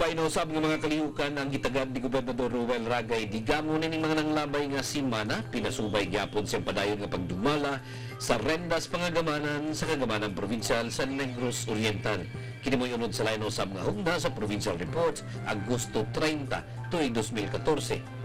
Ubay no sab nga mga kalihukan ang gitagad ni Gobernador Ruel Ragay digamo ni mga nanglabay nga simana pinasubay gyapon siyang padayon nga pagdumala sa rendas pangagamanan sa kagamanan provinsyal sa Negros Oriental. Kini mo'y unod sa lain usab nga hugna sa Provincial Reports Agosto 30 tuig 2014.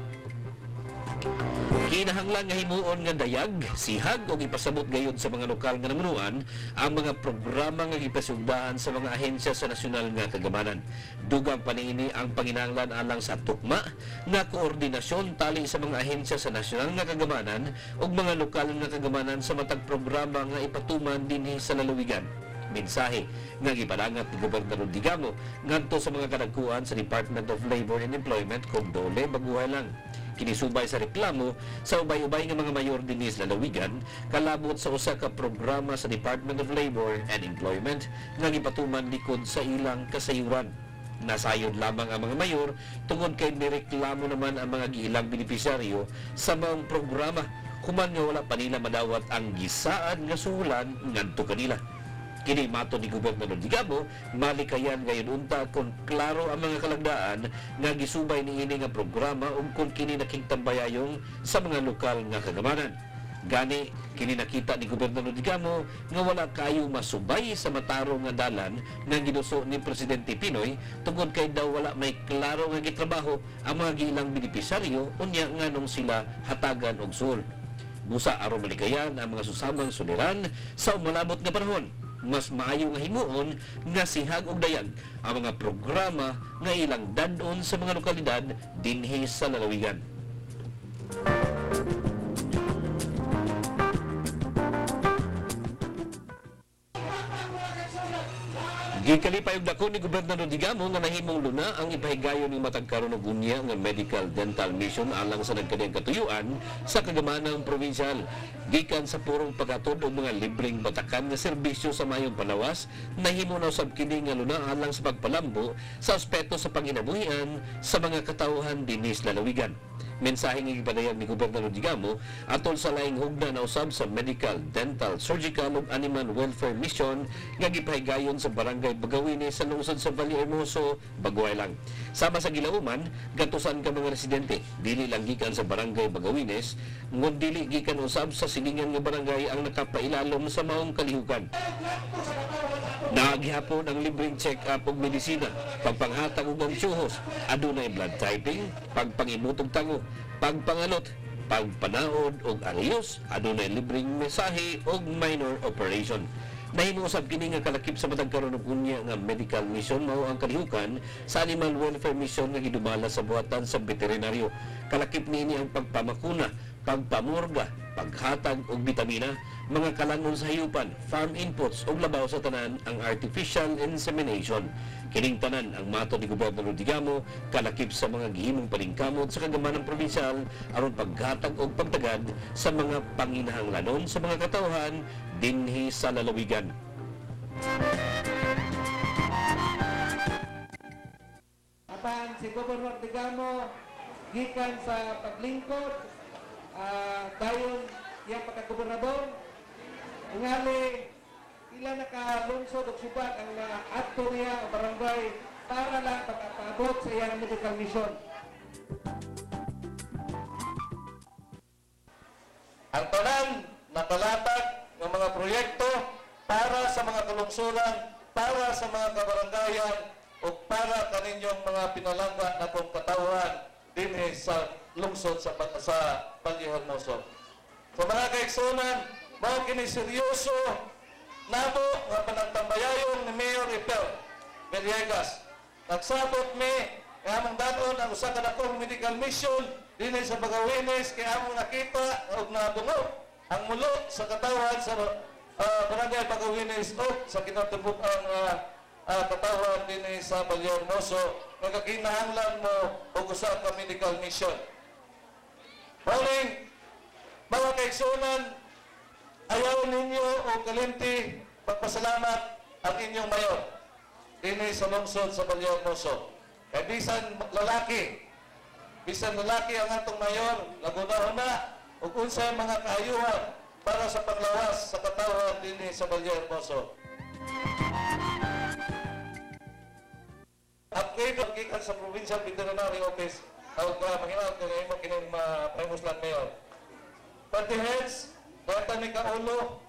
Kinahanglan nga himuon nga dayag, sihag o ipasabot gayud sa mga lokal nga namunuan ang mga programa nga gipasugdahan sa mga ahensya sa nasyonal nga kagamanan. Dugang paniini ang panginahanglan alang sa tukma nga koordinasyon tali sa mga ahensya sa nasyonal nga kagamanan ug mga lokal nga kagamanan sa matag programa nga ipatuman dinhi sa lalawigan. Mensahe nga gipadangat ni Gobernador Digamo ngadto sa mga kadagkuan sa Department of Labor and Employment kung dole baguhay lang. Kinisubay sa reklamo sa ubay-ubay nga mga mayor dinhi sa lalawigan kalabot sa usa ka programa sa Department of Labor and Employment nga gipatuman likod sa ilang kasayuran. Nasayod lamang ang mga mayor tungod kay nireklamo naman ang mga giilang benepisyaryo sa mga programa human nga wala pa nila madawat ang gisaan nga suhulan ngadto kanila. Kini mato ni Gobernador Digamo, malikayan gayon unta kung klaro ang mga kalagdaan nga gisubay niini nga programa ug kung kini nakigtambayayong sa mga lokal nga kagamanan. Gani kini nakita ni Gobernador Digamo nga wala kayo masubay sa matarong nga dalan nga ginuso ni Presidente Pinoy tungod kay daw wala may klaro nga gitrabaho ang mga giilang benepisyaryo unya nganong sila hatagan og sul. Busa aron malikayan ang mga susamang suliran sa umalabot nga panahon. Mas maayo nga himuon nga sihag og dayag ang mga programa nga ilang dadon sa mga lokalidad dinhi sa lalawigan. Gikalipay og dako ni Gobernador Digamo nga nahimong luna ang ipahigayon ng matag karon og unya nga medical dental mission alang sa nagkadiyang katuyuan sa kagamanang probinsyal. Gikan sa purong paghatod og mga libreng batakan nga serbisyo sa mayong palawas, nahimo na usab kini nga luna alang sa pagpalambo sa aspeto sa panginabuhian sa mga katawhan dinhi sa lalawigan. Mensahe nga gipadayag ni Gobernador Digamo atol sa laing hugna na usab sa medical, dental, surgical ug animal welfare mission nga gipahigayon sa barangay Bagawines sa lungsod sa Valle Hermoso, Baguay lang. Sama sa gilauman, gatusan ka mga residente, dili lang gikan sa barangay Bagawines, ngon dili gikan usab sa silingan nga barangay ang nakapailalom sa maong kalihukan. Naagihapon ang libreng check-up og medisina, pagpanghatag og tsuhos, adunay blood typing, pagpangimutog tango, pagpangalot, pagpanaod og arayos, adunay libreng mensahe og minor operation. Nahimo usab kini nga kalakip sa matag karon og unya nga medical mission mao ang kalihukan sa animal welfare mission nga gidumala sa buhatan sa veterinaryo. Kalakip niini ang pagpamakuna, pagpamorga, paghatag og bitamina, mga kalangon sa hayupan, farm inputs ug labaw sa tanan ang artificial insemination. Kining tanan ang mato ni Gobernador Digamo kalakip sa mga gihimong paningkamot sa kagamanang probinsyal aron paghatag og pagtagad sa mga panginahanglanon sa mga katawhan dinhi sa lalawigan. Apan si Gobernador Digamo gikan sa paglingkod dayon iyang pagkagobernador ngali ila nakalungsod og subat ang adto niya barangay para lang pagpaabot sa iyang medical mission. Ang tanan nakalatag ng mga proyekto para sa mga kalungsuran, para sa mga kabarangayan o para kaninyong mga pinalangga na kong katawhan dinhi sa lungsod sa Valle Hermoso. Sa mga kaigsunan, mao kini seryoso namo nga panagtambayayong ni Mayor Ipel Villegas. Nagsabot mi nga among danon ang usa ka dakong medical mission dinhi sa Bagawines kay among nakita og nabungog ang mulo sa katawhan sa barangay Bagawines o sa kinatubuk-ang katawhan dinhi sa Valle Hermoso nga kakinahanglan mo og usa ka medical mission. Pauling mga kaigsunan, ayaw ninyo o kalimti pagpasalamat ang inyong mayor dinhi sa lungsod sa Valle Hermoso. Kaya bisan lalaki ang atong mayor, lagunahon na ug unsay mga kaayuhan para sa panglawas sa katawhan dinhi sa Valle Hermoso. upgrade ang gikan sa Provincial Veterinary Office. Tawag ka, mahinaw ka ngayon makinig ma-Primus Land Mayor. Party heads, data ni Kaulo,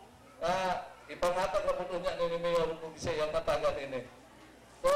ipangatag na po niya ni Mayor kung siya yung natagan ini. So,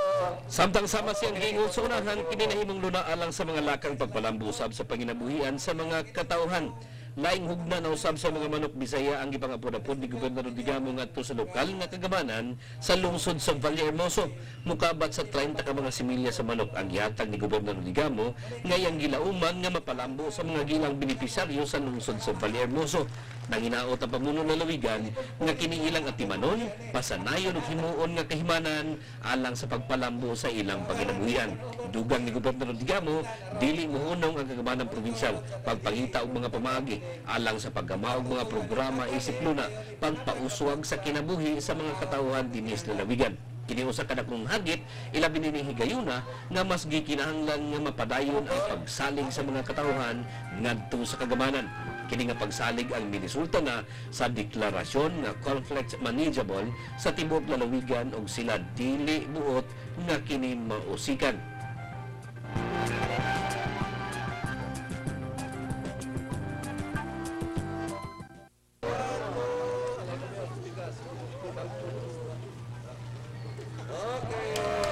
Samtang sama siyang hingon sa unahan, kininahimong luna alang sa mga lakang pagpalambusab sa panginabuhian sa mga katauhan. Laing hugna na usab sa mga manok Bisaya ang gipangapod-apod ni Gobernador Digamo ngadto sa lokal nga kagamanan sa lungsod sa Valle Hermoso. Mukabat sa 30 ka mga similya sa manok ang gihatag ni Gobernador Digamo ngayang gilauman nga mapalambo sa mga gilang benepisaryo sa lungsod sa Valle Hermoso. Nanginaot ang pamuno ng lalawigan nga kini ilang atimanon, pasanayon ug himuon nga kahimanan alang sa pagpalambo sa ilang panginabuhian. Dugang ni Gobernador Digamo, dili mohunong ang kagamanang probinsyal pagpangita og mga pamaagi alang sa paggamao og mga programa isip luna pagpauswag sa kinabuhi sa mga katawhan dinis lalawigan. Kini usa ka dakong hagit ilabi ni higayuna nga mas gikinahanglan nga mapadayon ang pagsalig sa mga katawhan ngadto sa kagamanan. Kini nga pagsalig ang minisulta na sa deklarasyon nga conflict manageable sa tibuok lalawigan og sila dili buot nga kini mausikan.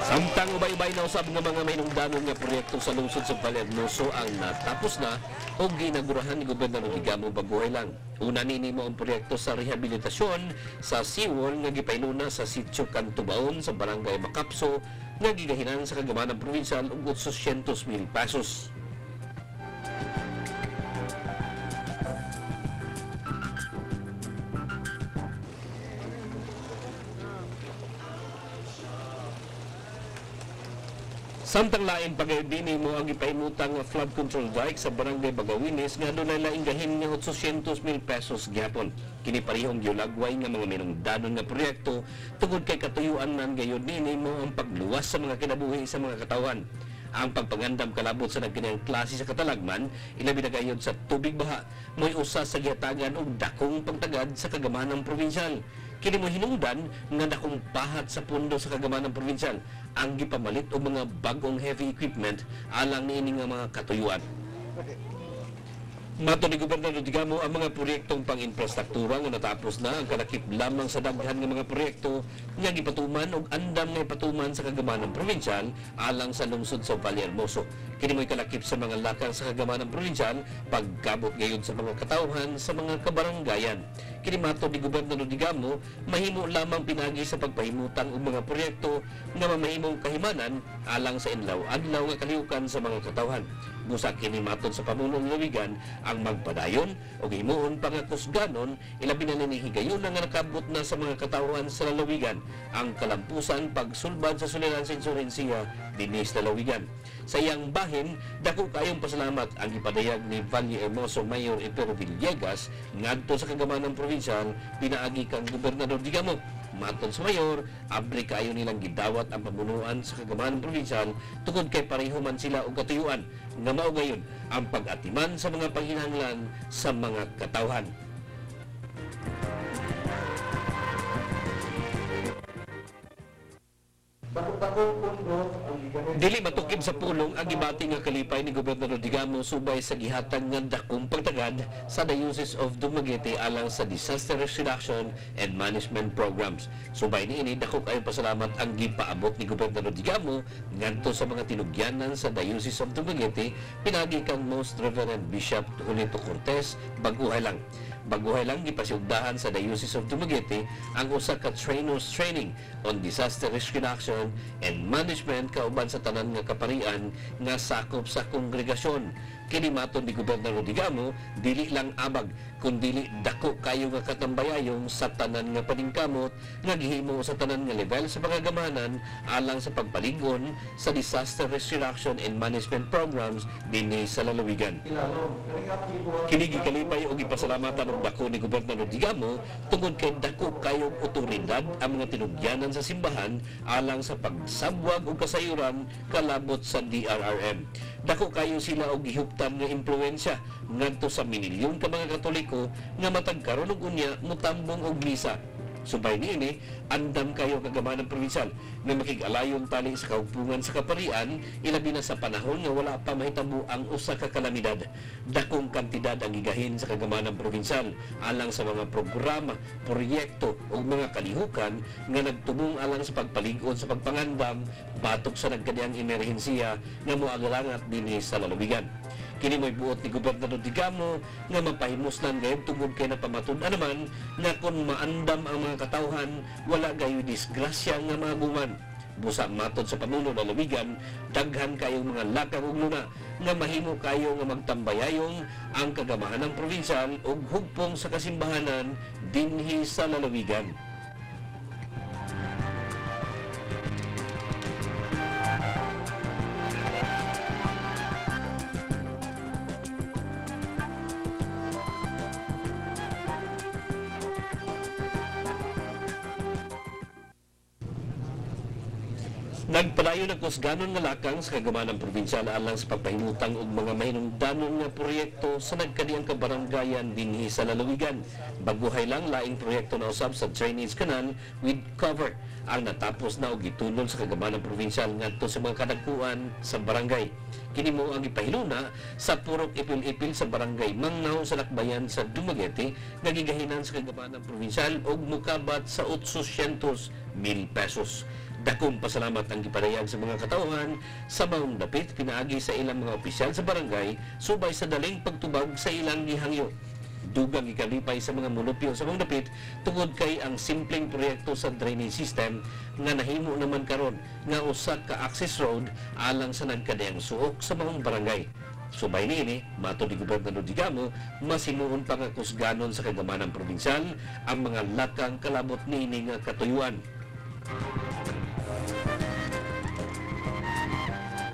Samtang ubay-ubay na usab nga mga mainungdanon nga proyekto sa lungsod sa Valle Hermoso ang natapos na o ginagurahan ni Gobernador Digamo baguhay lang. Una nini mo ang proyekto sa rehabilitasyon sa seawall nga gipainuna sa Sitio Cantubaon sa Barangay Macapso nga gigahinan sa kagamanang provincial og 800,000 pesos. Samtang lain pagayodini mo ang ipaimutang nga flood control dike sa Barangay Bagawinis nga dunay laing gahin nga 800,000 pesos gyapon. Kini parehong giulagway nga mga minungdanon nga proyekto tungod kay katuyuan nan gayodini mo ang pagluwas sa mga kinabuhi sa mga katawan. Ang pagpangandam kalabot sa nagkinang klase sa katalagman, ilabi na gayod sa tubig baha, mo'y usa sa gihatagan og dakong pagtagad sa kagamanang probinsyal. Kini mo hinungdan nga dakong pahat sa pundo sa kagamanang probinsyal ang gipamalit og mga bagong heavy equipment alang niini nga mga katuyuan. Mato ni Gobernador Digamo ang mga proyektong pang-infrastruktura nga natapos na ang kalakip lamang sa daghan nga mga proyekto nga gipatuman og andam nga ipatuman sa kagamanang probinsyal alang sa lungsod sa Valle Hermoso. Kini mo'y kalakip sa mga lakang sa kagamanang probinsyal pagkabot gayud sa mga katawhan sa mga kabaranggayan. Kini mato ni Gobernador Digamo mahimo lamang pinagi sa pagpahimutang og mga proyekto nga mamahimong kahimanan alang sa inlaw-adlaw nga kalihukan sa mga katawhan. Busa kini maton sa pamulong lawigan ang magpadayon o himuon pangakusganon ilabi na ni higayon nga nakabot na sa mga katawhan sa lalawigan ang kalampusan pagsulbad sa suliran sa insurensiya dinis lalawigan. Sa iyang bahin, dako kayong pasalamat ang ipadayag ni Valle Hermoso Mayor Epero Villegas ngadto sa kagamanang probinsyal pinaagi kang Gobernador Digamo. Maton sa mayor, abre kayo nilang gidawat ang pamunuan sa kagamanang probinsyal tungod kay pareho man sila og katuyuan nga mao gayon ang pag-atiman sa mga panghinahanglan sa mga katawhan. Dili matukib sa pulong ang gibati nga kalipay ni Gobernador Digamo subay sa gihatag nga dakong pagtagad sa Diocese of Dumaguete alang sa Disaster Risk Reduction and Management Programs. Subay niini dako kayong pasalamat ang gipaabot ni Gobernador Digamo ngadto sa mga tinugyanan sa Diocese of Dumaguete pinagi kang Most Reverend Bishop Julito Cortez baguhay lang. Baguhay lang gipasugdahan sa Diocese of Dumaguete ang usa ka trainers training on disaster risk reduction and management kauban sa tanan nga kaparian nga sakop sa kongregasyon. Kini maton ni Gobernador Digamo dili lang abag kundi dako kayo nga katambayayong sa tanan nga paningkamot nga gihimo sa tanan nga level sa pagagamanan alang sa pagpaligon sa disaster risk reduction and management programs dinhi sa lalawigan. Kini gikalipay og gipasalamatan og dako ni Gobernador Digamo tungod kay dako kayong otoridad ang mga tinugyanan sa simbahan alang sa pagsabwag og kasayuran kalabot sa DRRM. Dako kayo sila og gihuptan nga impluwensya ngadto sa minilyon ka mga Katoliko nga matag karon og unya mutambong og misa. Subay niini, andam kayo kagama ng provincial nga makig-alayon tali sa kaugpungan sa kaparian, ilabi na sa panahon nga wala pa mahitabo ang usa ka kalamidad. Dakong kantidad ang gigahin sa kagama ng provincial alang sa mga programa, proyekto o mga kalihukan nga nagtumong alang sa pagpalig-on sa pagpangandam batok sa nagkadiang emerhensiya nga moagalangat dinhi sa lalawigan. Kini mo'y buot ni Gobernador Digamo nga mapahimoslan gayud tungod kay napamatud-an naman nga kung maandam ang mga katawhan, wala gayo disgrasya nga maguman. Busa matod sa pamuno ng lalawigan, daghan kayong mga lakang ug luna nga mahimo kayo nga magtambayayong ang kagamahan ng provincial ug hugpong sa kasimbahanan dinhi sa lalawigan. Nagpadayon ang kusganon nga lakang sa kagamanan probinsya alang sa pagpahimutang og mga mahinungdanon nga proyekto sa nagkadiang kabaranggayan dinhi sa lalawigan. Baguhay lang laing proyekto na usab sa drainage canal with cover ang natapos na og gitulon sa kagamanan probinsya ngadto sa mga kadagkuan sa barangay. Kini mo ang ipahiluna sa purok ipil-ipil sa barangay Mangnaw sa Lakbayan sa Dumaguete nga gigahinan sa kagamanan probinsya og mukabat sa 800,000 pesos. Dakong pasalamat ang gipadayag sa mga katauhan sa maong dapit pinaagi sa ilang mga opisyal sa barangay subay sa daling pagtubag sa ilang gihangyo. Dugang ikalipay sa mga mulupyo sa maong dapit tungod kay ang simpleng proyekto sa drainage system nga nahimo naman karon nga usa ka access road alang sa nagkadayang suok sa maong barangay. Subay niini, matod ni Gobernador Digamo, masimuon pa nga kusganon sa kagamanan probinsyal ang mga lakang kalabot niini nga katuyuan.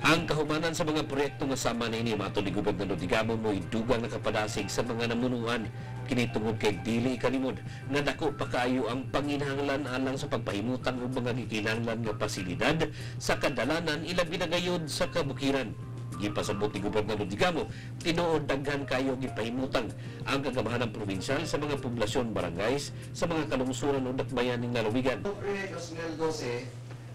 Ang kahumanan sa mga proyekto nga sama niini matod ni Gobernador Digamo mo'y dugang nakapadasig sa mga namunuan. Kini tungod kay dili kalimod na dako pa kaayo ang panginahanglan alang sa pagpahimutang og mga gikinahanglan nga pasilidad sa kadalanan ilabi na gayud sa kabukiran. Gipasabot ni Gobernador Digamo, tinuod daghan kayo gipahimutang ang kagamahan ng probinsyal sa mga poblasyon barangays sa mga kalungsuran ug dakbayan ning lalawigan.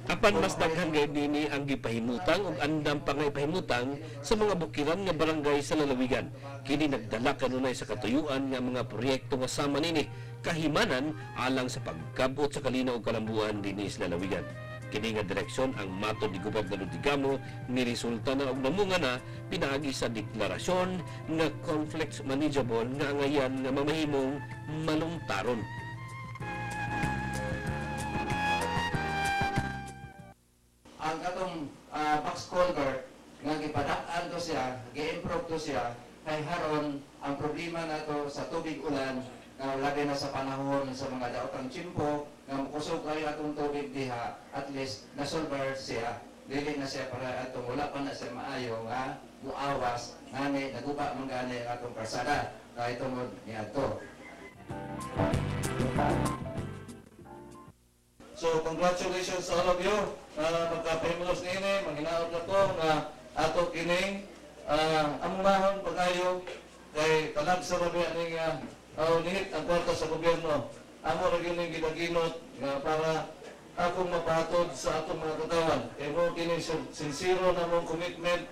Apan mas daghan gayud nini ang gipahimutang ug andam pa nga ipahimutang sa mga bukiran nga barangay sa lalawigan. Kini nagdala kanunay sa katuyuan nga mga proyekto nga sama nini kahimanan alang sa pagkabot sa kalinaw ug kalambuan dinhi sa lalawigan. Kini nga direksyon ang matod ni Gobernador Digamo ni resulta na og namunga na pinaagi sa deklarasyon nga conflict manageable nga angayan nga mamahimong malungtaron. Ang katong box culvert nga gipadak-an to siya, gi-improve to siya kay haron ang problema nato sa tubig ulan nga labi na sa panahon sa mga daotang tsimpo nga mukusog kayo atong tubig diha, at least nasolver siya, dili na siya para atong wala pa na siya maayo nga muawas ngani naguba man gani atong karsada kay tungod niadto. So, congratulations sa all of you na magka-famous nini, manghinaot na to nga ato kining amumahon pag-ayo kay talag sa rabi aning nihit ang kwarta sa gobyerno. Amo ra gining gidaginot nga para akong mapatod sa atong mga katawan. Kay mo kini sincere na mong commitment.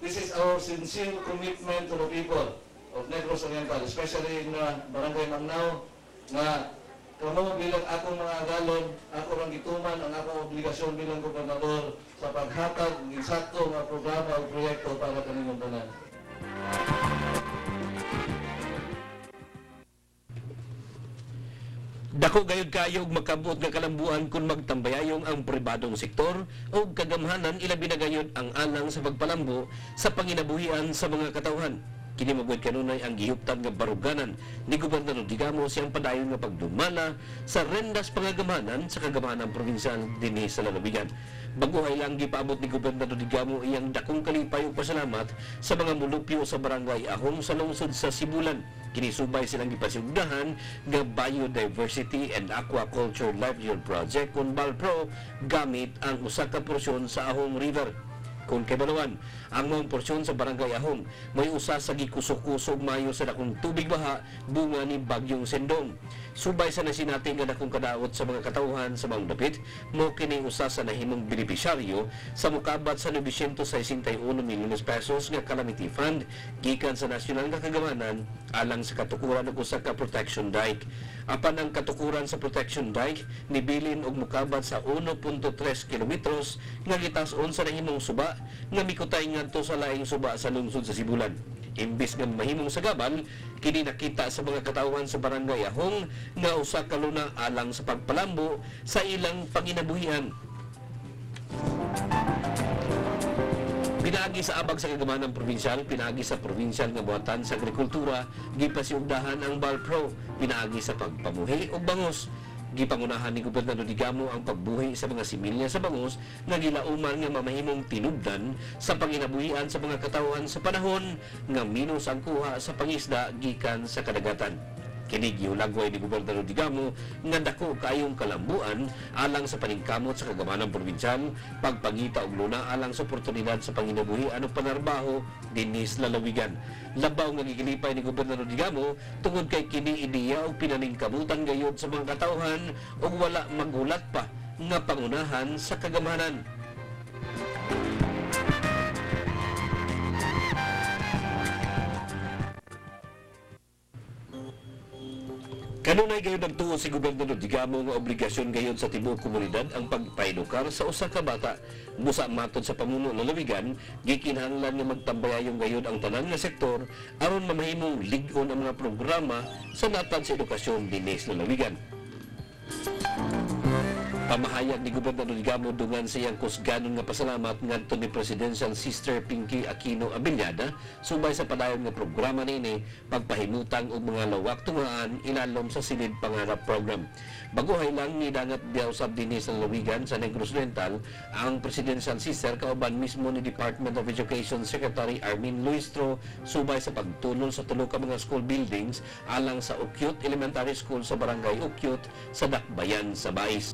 This is our sincere commitment to the people of Negros Oriental, especially in Barangay Mangnaw, nga kamo bilang akong mga agalon, ako rang gituman ang akong obligasyon bilang gobernador sa paghatag ng sakto nga programa o proyekto para kaninyong tanan. Dako gayud kayo og makabot nga kalambuan kung magtambayayong ang pribadong sektor o kagamhanan ilabi na gayud ang alang sa pagpalambo sa panginabuhian sa mga katawhan. Kini magud kanunay ang gihuptan nga baruganan ni Gobernador Digamo siyang padayon nga pagdumala sa rendas pangagamanan sa kagamanan probinsya dinhi sa lalawigan. Baguhay lang gipaabot ni Gobernador Digamo iyang dakong kalipay ug pasalamat sa mga mulupyo sa barangay Ahong sa lungsod sa Sibulan. Kini subay silang gipasigdahan nga Biodiversity and Aquaculture Livelihood Project kun BALPRO gamit ang usa ka porsyon sa Ahong River. Kung kaibaluan, ang mga porsyon sa Barangay Ahong may usa sa gikusok-kusog mayo sa dakong tubig baha bunga ni Bagyong Sendong. Subay sa nasinati nga dakong kadaot sa mga katauhan sa mga dapit, mo kini usa sa nahimong benepisyaryo sa mukabat sa 961 milyones pesos nga calamity fund gikan sa nasyonal nga kagamanan alang sa katukuran og usa ka protection dike. Apan ang katukuran sa protection dike nibilin og mukabat sa 1.3 kilometros nga gitas-on sa nahimong suba nga mikutay ngadto sa laing suba sa lungsod sa Sibulan. Imbis nga mahimong sagabal, kini nakita sa mga katawhan sa Barangay Ahong nga usa ka luna alang sa pagpalambo sa ilang panginabuhian. Pinaagi sa abag sa kagamanang probinsyal, pinaagi sa probinsyal nga buhatan sa agrikultura, gipasiugdahan ang Balpro, pinaagi sa pagpamuhi o bangos. Gipangunahan ni Gobernador Digamo ang pagbuhi sa mga similya sa bangos nga gilauman nga mamahimong tinubdan sa panginabuhian sa mga katawhan sa panahon nga minus ang kuha sa pangisda gikan sa kadagatan. Kini giulagway ni Gobernador Digamo nga dako kaayong kalambuan alang sa paningkamot sa kagamanang probinsyal, pagpangita og luna alang sa oportunidad sa panginabuhian o panarbaho dinhi sa lalawigan. Labaw nga gigilipay ni Gobernador Digamo tungod kay kini ideya og pinaningkamutan gayud sa mga katawhan ug wala maghulat pa nga pangunahan sa kagamanan. Kanunay gayon nagtuo si Gobernador Digamo nga obligasyon gayon sa tibuok komunidad ang pagpaedukar sa usa ka bata. Busa matod sa pamuno lalawigan, gikinahanglan nga magtambayayong gayon ang tanan nga sektor aron mamahimong lig-on ang mga programa sa natad sa edukasyon dinhi sa lalawigan. Pamahayag ni Gobernador Digamo dungan sa iyang kusganon nga pasalamat ngadto ni Presidential Sister Pinky Aquino Abellada subay sa padayon nga programa niini pagpahimutang og mga lawak tungaan ilalom sa Silid Pangarap Program. Baguhay lang ni dangat diaw sab dinhi sa lalawigan sa Negros Oriental ang Presidential Sister kauban mismo ni Department of Education Secretary Armin Luistro subay sa pagtulong sa tulo ka mga school buildings alang sa Ukyut Elementary School sa Barangay Ukyut sa Dakbayan sa Bais.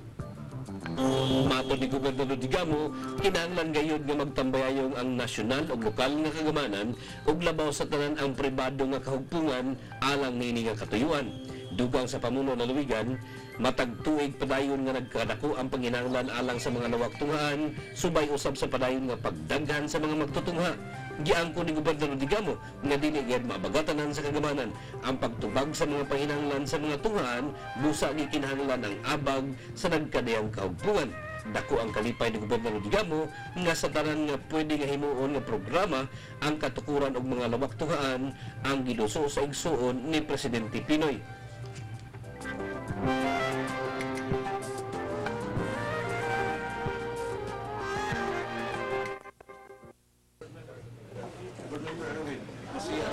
Matod ni Gobernador Digamo, kinahanglan gayud nga magtambayayong ang nasyonal o lokal nga kagamanan ug labaw sa tanan ang pribado nga kahugpungan alang niini nga katuyuan. Dugang sa pamuno na luwigan, matag tuig padayon nga nagkadako ang panginahanglan alang sa mga lawak tunghaan, subay usab sa padayon nga pagdaghan sa mga magtutungha. Giangko ni Gobernador Digamo nga dili gyud mabagatanan sa kagamanan ang pagtubag sa mga panginahanglan sa mga tunghaan, busa ni kinahanglan ang abag sa nagkadayang kahugpungan. Dako ang kalipay ni Gobernador Digamo nga sa tanan nga pwede nga himuon nga programa ang katukuran og mga lawak tunghaan ang giduso sa igsuon ni Presidente Pinoy.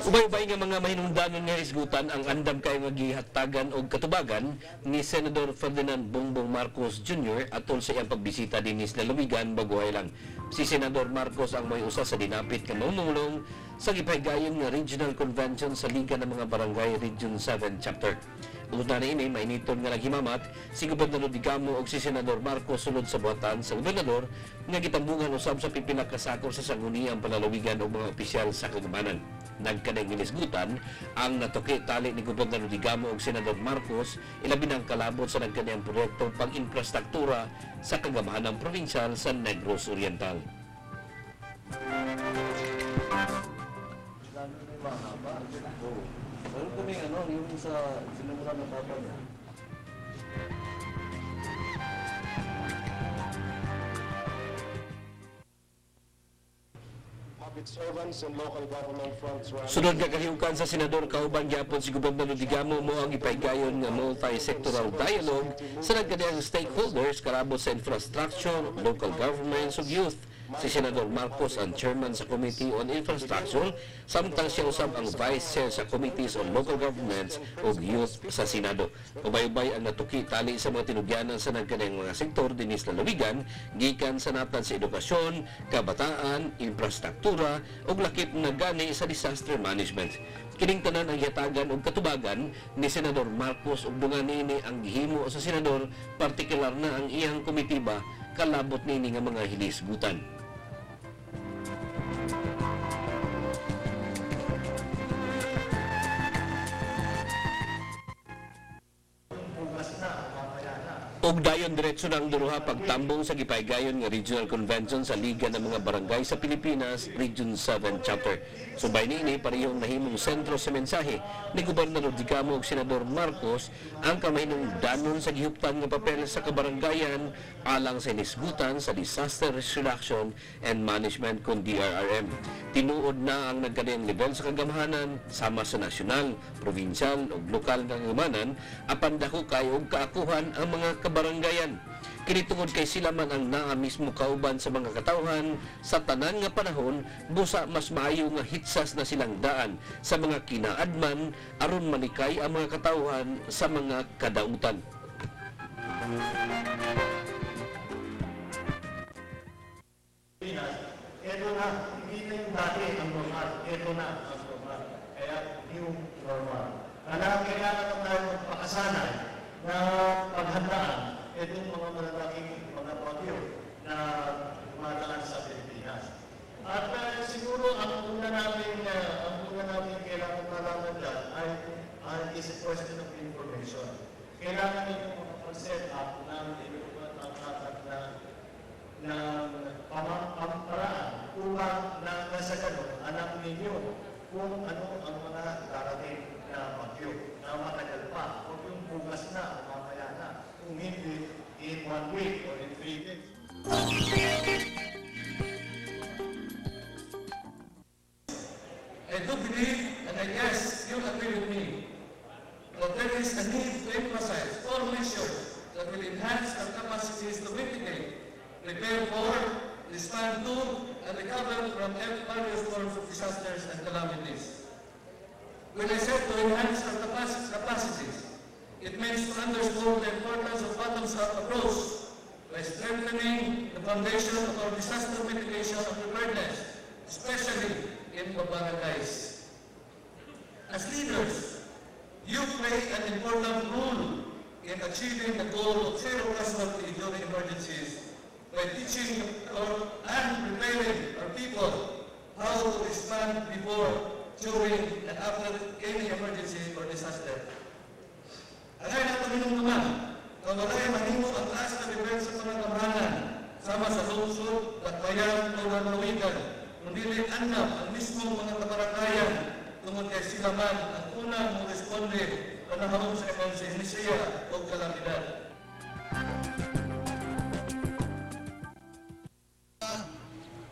Ubay-ubay nga mga mahinungdanon nga isgutan ang andam kay nga gihatagan og katubagan ni Senador Ferdinand Bongbong Marcos Jr. atol sa iyang pagbisita dinhi sa lalawigan baguhay lang. Si Senador Marcos ang may usa sa dinapit nga mamumulong sa gipahigayong nga Regional Convention sa Liga ng mga Barangay Region 7 Chapter. Una na ini, mainiton nga naghimamat si Gobernador Digamo og si Senador Marcos sulod sa buhatan sa Gobernador nga gitambungan usab sa pipila ka sakop sa sangguniang panlalawigan og mga opisyal sa kagamanan. Nagkanang ginisgutan ang natuki tali ni Gobernador Digamo og Senador Marcos ilabi ng kalabot sa nagkanang proyekto pag-infrastruktura sa kagamahanang probinsyal sa Negros Oriental. Meron kami yung sa sinimulan ng papa niya. Sunod nga kahiukan sa Senador kauban gyapon si Gobernador Digamo mo ang ipaigayon nga multi-sectoral dialogue sa nagkadayang stakeholders karabot sa infrastructure, local governments ug youth. Si Senador Marcos ang chairman sa Committee on Infrastructure, samtang siya usab ang vice chair sa Committees on Local Governments ug Youth sa Senado. Ubay-ubay ang natuki tali sa mga tinugyanan sa nagkanang mga sektor dinhi sa lalawigan, gikan sa natad sa edukasyon, kabataan, infrastruktura ug lakip na gani sa disaster management. Kining tanan ang yatagan og katubagan ni Senador Marcos ug dungan niini ang gihimo sa senador, partikular na ang iyang komitiba kalabot niini nga mga hinisgutan. Og dayon diretso ng duruha pagtambong sa gipaygayon nga regional convention sa Liga ng mga Barangay sa Pilipinas Region 7 Chapter. Subay niini parehong nahimong sentro sa mensahe ni Gobernador Digamo ug Senador Marcos ang kamahinungdanon sa gihuptan nga papel sa kabarangayan alang sa inisgutan sa Disaster Reduction and Management kung DRRM. Tinuod na ang nagkadiyang level sa kagamhanan sama sa nasyonal, provincial ug lokal nga kagamanan apan dako kayo og kaakuhan ang mga kabarangayan. Kini tungod kay sila man ang naa mismo kauban sa mga katawhan sa tanan nga panahon, busa mas maayo nga hitsas na silang daan sa mga kinaadman aron malikay ang mga katawhan sa mga kadautan. Ito na, hindi na yung dati ang normal. Ito na ang normal. Kaya new normal. Kailangan na tayo magpakasanay na paghandaan itong mga malalaking mga bagyo na dumadaan sa Pilipinas. At siguro ang una namin kailangan malaman dyan ay is a question of information. Kailangan ninyo makapag-set up ng paraan upang nasa ganun, alam ninyo kung ano ang mga darating na bagyo na matagal pa o yung bukas na o mamaya na, kung hindi in 1 week or in 3 days. I do believe, and I guess you agree with me, that there is a need to emphasize all measures that will enhance our capacities to mitigate, prepare for, respond to, and recover from various forms of disasters and calamities. When I said to enhance our capacities, it means to underscore the importance of bottoms-up approach by strengthening the foundation of our disaster mitigation and preparedness, especially in the barangays. As leaders, you play an important role in achieving the goal of zero casualty during emergencies by teaching and preparing our people how to respond before, during, and after any emergency or disaster. Agay na taminong naman, na walay mahimo ang taas na level sa mga kamahanan, sama sa lungsod, lakbayan o lalawigan, kundi anap ang mismong mga kabarangayan, tungod kay sila man ang unang responde panahon sa emergency o kalamidad.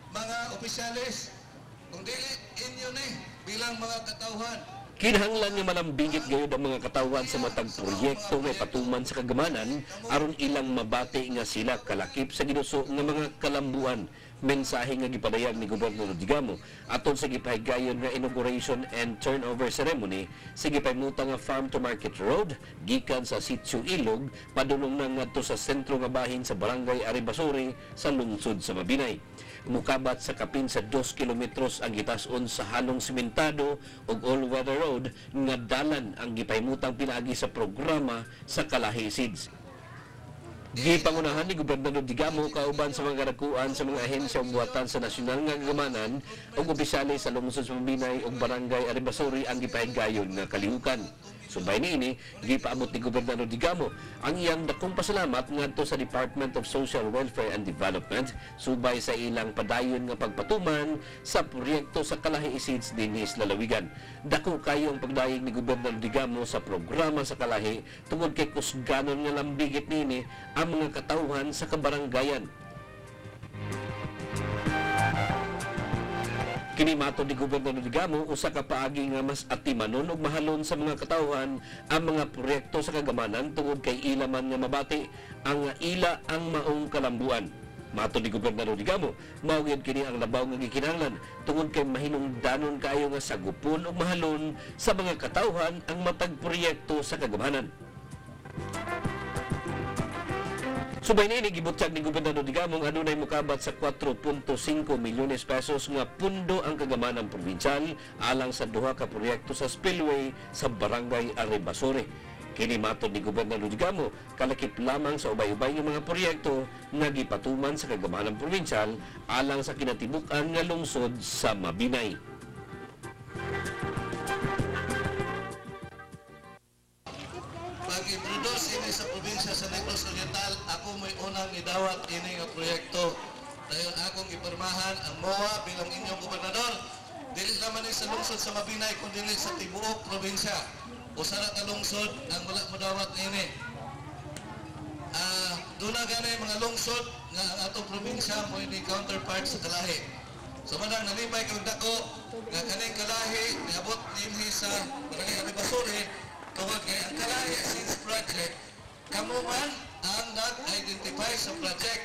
Mga opisyalis, kung dili inyo ni bilang mga katauhan. Kinahanglan nga malambingit gayud ang mga katawhan sa matag proyekto nga patuman sa kagamanan aron ilang mabati nga sila kalakip sa ginuso nga mga kalambuan. Mensahe nga gipadayag ni Gobernador Digamo aton sa gipahigayon nga inauguration and turnover ceremony sa gipaymuta nga farm to market road gikan sa Sitio Ilog padulong na ngadto sa sentro nga bahin sa Barangay Aribasore sa lungsod sa Mabinay. Mukabat sa kapin sa 2 kilometros ang gitas-on sa halong simentado ug all-weather road nga dalan ang gipaymutang pinaagi sa programa sa Kalahi Seeds. Gipangunahan ni Gobernador Digamo kauban sa mga kadakuan sa mga ahensya ug buhatan sa nasyonal nga kagamanan ug opisyales sa lungsod sa Mabinay ug Barangay Aribasore ang gipahigayon nga kalihukan. Subay niini, gipaabot ni Gobernador Digamo ang iyang dakong pasalamat ngadto sa Department of Social Welfare and Development subay sa ilang padayon nga pagpatuman sa proyekto sa Kalahi Seeds dinhi sa lalawigan. Dako kayo ang pagdayeg ni Gobernador Digamo sa programa sa Kalahi tungod kay kusganon nga lambigit niini ang mga katawhan sa kabarangayan. Kini mato ni Gobernador Digamo usa ka paagi nga mas atimanon ug mahalon sa mga katawhan ang mga proyekto sa kagamanan tungod kay ila man nga mabati ang ila ang maong kalambuan. Mato ni Gobernador Digamo, mao gyud kini ang labaw nga gikinahanglan tungod kay mahinungdanon kaayo nga sagupon ug mahalon sa mga katawhan ang matag proyekto sa kagamanan. Subay niini gibutyag ni Gobernador Digamo nga adunay mokabat sa 4.5 milyones pesos nga pundo ang kagamanang probinsyal alang sa duha ka proyekto sa spillway sa Barangay Aribasore. Kini matod ni Gobernador Digamo, kalakip lamang sa ubay-ubay nga mga proyekto nga gipatuman sa kagamanang probinsyal alang sa kinatibuk-an nga lungsod sa Mabinay. Pag-introduce ini sa probinsya sa Negros Oriental suportahan ang MOA bilang inyong gobernador. Dili naman ni sa lungsod sa Mabinay, kundi sa tibuok probinsya. Usa na ka lungsod ang wala modawat ini. Doon na gani mga lungsod nga ang atong probinsya mo ini counterpart sa kalahi. So manang nalipay kag dako nga kaning kalahi niabot dinhi sa barangay Alibasore tungod kay ang kalahi since project kamo man ang nag-identify sa project.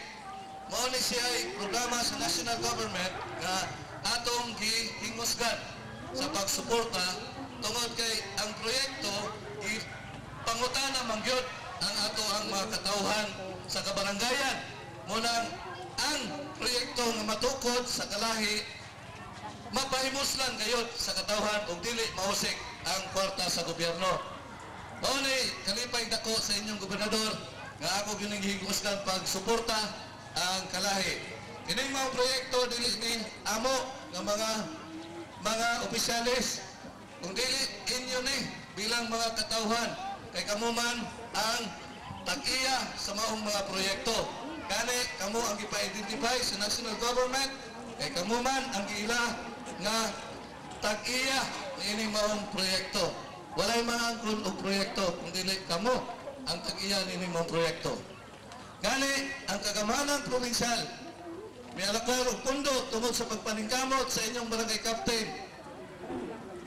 Mao ni siya ay programa sa national government nga atong gihingusgan sa pagsuporta tungod kay ang proyekto pangutana man gyud ang ato ang mga katauhan sa kabarangayan. Munang ang proyekto nga matukod sa kalahi mapahimuslan gayud sa katauhan ug dili mausik ang kwarta sa gobyerno. Mao ni kalipay dako sa inyong gobernador nga ako ginigihigusgan pagsuporta ang kalahi. Kining mga proyekto dili ni amo nga mga opisyalis kung dili inyo ni bilang mga katauhan kay kamo man ang tag-iya sa maong mga proyekto. Kani kamo ang ipa-identify sa national government kay kamo man ang giila nga tag-iya niining maong proyekto. Walay mga angkon og proyekto kung dili kamo ang tag-iya niining maong proyekto. Gani ang kagamanan probinsyal may alakar og pondo tungod sa pagpaningkamot sa inyong barangay captain.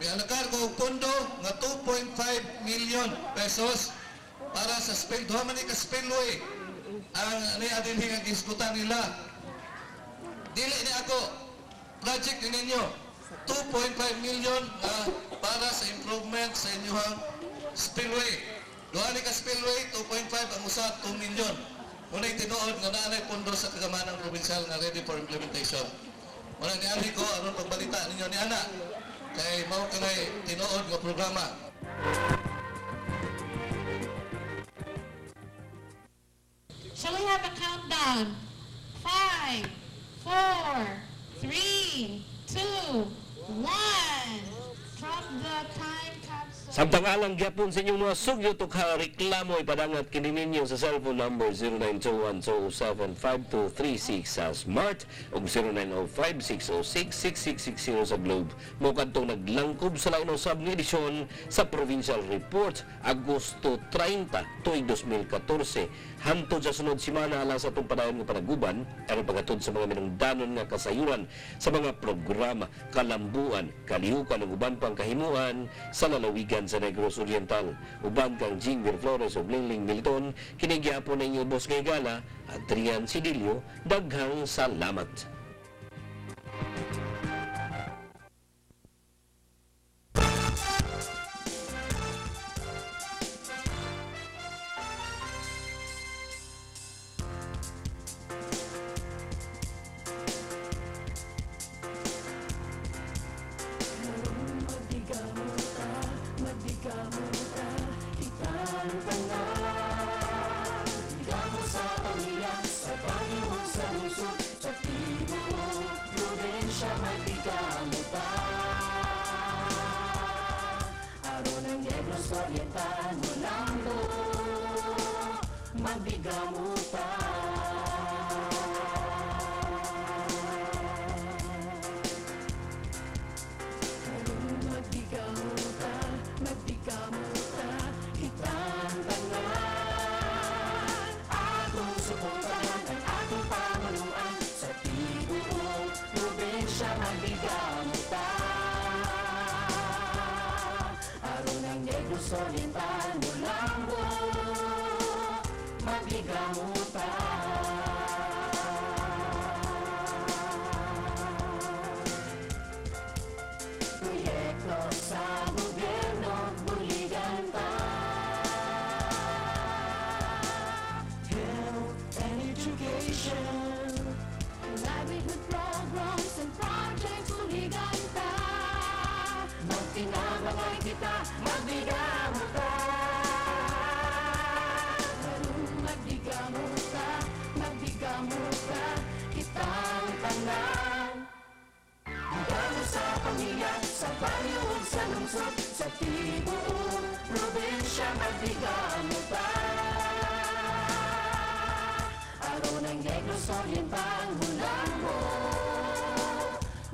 May alakar ko og pondo nga 2.5 million pesos para sa duha man ka spillway ang adinhi nga gisgutan nila. Dili ni ako project ninyo 2.5 million para sa improvement sa inyong spillway. Duha ni ka spillway 2.5 ang usa 2 million. Muna'y tinuod nga naanay pondo sa kagamhanang provincial nga ready for implementation. Muna'y niali ko aron pagbalita ninyo ni ana kay mao kanay tinuod nga programa. Shall we have a countdown? 5, 4, 3, 2, 1. From the time capsule. Samtang alang gyapon sa inyong mga sugyo tukha reklamo ipadangat kini ninyo sa cellphone number 0921-207-5236 sa Smart ug 0905-606-6660 sa Globe. Mo kadtong naglangkob sa lain usab nga edisyon sa Provincial Report Agosto 30 tuig 2014 hantod sa sunod semana alang sa itong padayon nga panaguban aron pagatod sa mga minungdanon nga kasayuran sa mga programa, kalambuan, kalihukan ug uban pang kahimuan sa lalawigan sa Negros Oriental. Uban kang Jingvir Flores ug Lingling Milton, kini gyapon na inyong boss nga higala, Adrian Sidilio, daghang salamat. Negros Oriental, Mulambo.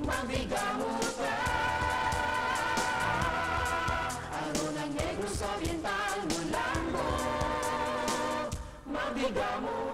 Mabigamu ka. Ano ng Negros Oriental, Mulango. Mabigamu